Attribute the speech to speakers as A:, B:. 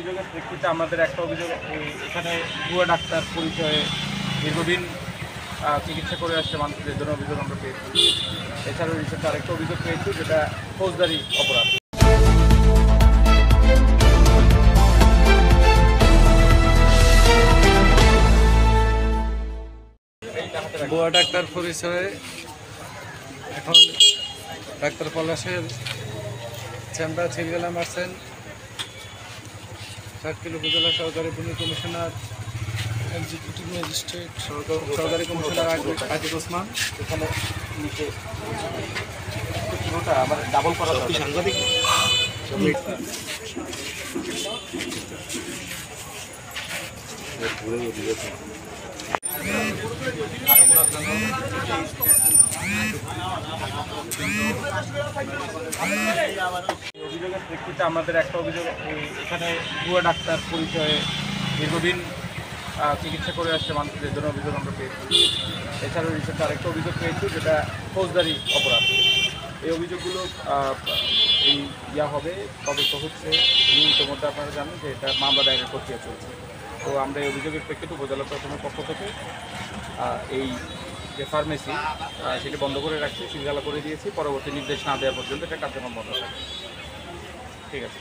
A: অভিযোগের প্রেক্ষিতে আমাদের একটা অভিযোগ, এখানে ভুয়া ডাক্তার পরিচয়ে দীর্ঘদিন চিকিৎসা করে আসছে মানুষদের জন্য অভিযোগ আমরা পেয়েছি। এছাড়াও রিসেন্ট আরেকটা অভিযোগ পেয়েছি, যেটা ফৌজদারি অপরাধ।
B: ভুয়া ডাক্তার পরিচয়ে এখন ডাক্তার পলাশের চেম্বার ছিলগেলা মারছেন ষাটকিল উপজেলা সহকারী পুলিশ কমিশনার এক্সিকিউটিভ ম্যাজিস্ট্রেট সহকারী কমিশনার আজিজ ওসমান।
A: এখানে নিচে পুরোটা আমার ডাবল করা সাংবাদিক অভিযোগের প্রেক্ষিতে আমাদের একটা অভিযোগ, এখানে ভুয়া ডাক্তার পরিচয়ে দীর্ঘদিন চিকিৎসা করে আসছে মানুষদের জন্য অভিযোগ আমরা পেয়েছি। এছাড়াও রিসেন্ট আরেকটা অভিযোগ পেয়েছি, যেটা ফৌজদারি অপরাধ। এই অভিযোগগুলো হবে, তদন্ত হচ্ছে। ইতিমধ্যে আপনারা জানেন যে এটা মামলা দায়েরের প্রক্রিয়া চলছে। তো আমরা এই অভিযোগের প্রেক্ষিতে উপজেলা প্রশাসনের পক্ষ থেকে এই যে ফার্মেসি সেটি বন্ধ করে রাখছি, সিলগালা করে দিয়েছি। পরবর্তী নির্দেশ না দেওয়া পর্যন্ত এটা কার্যক্রম বন্ধ থাকবে। ঠিক আছে।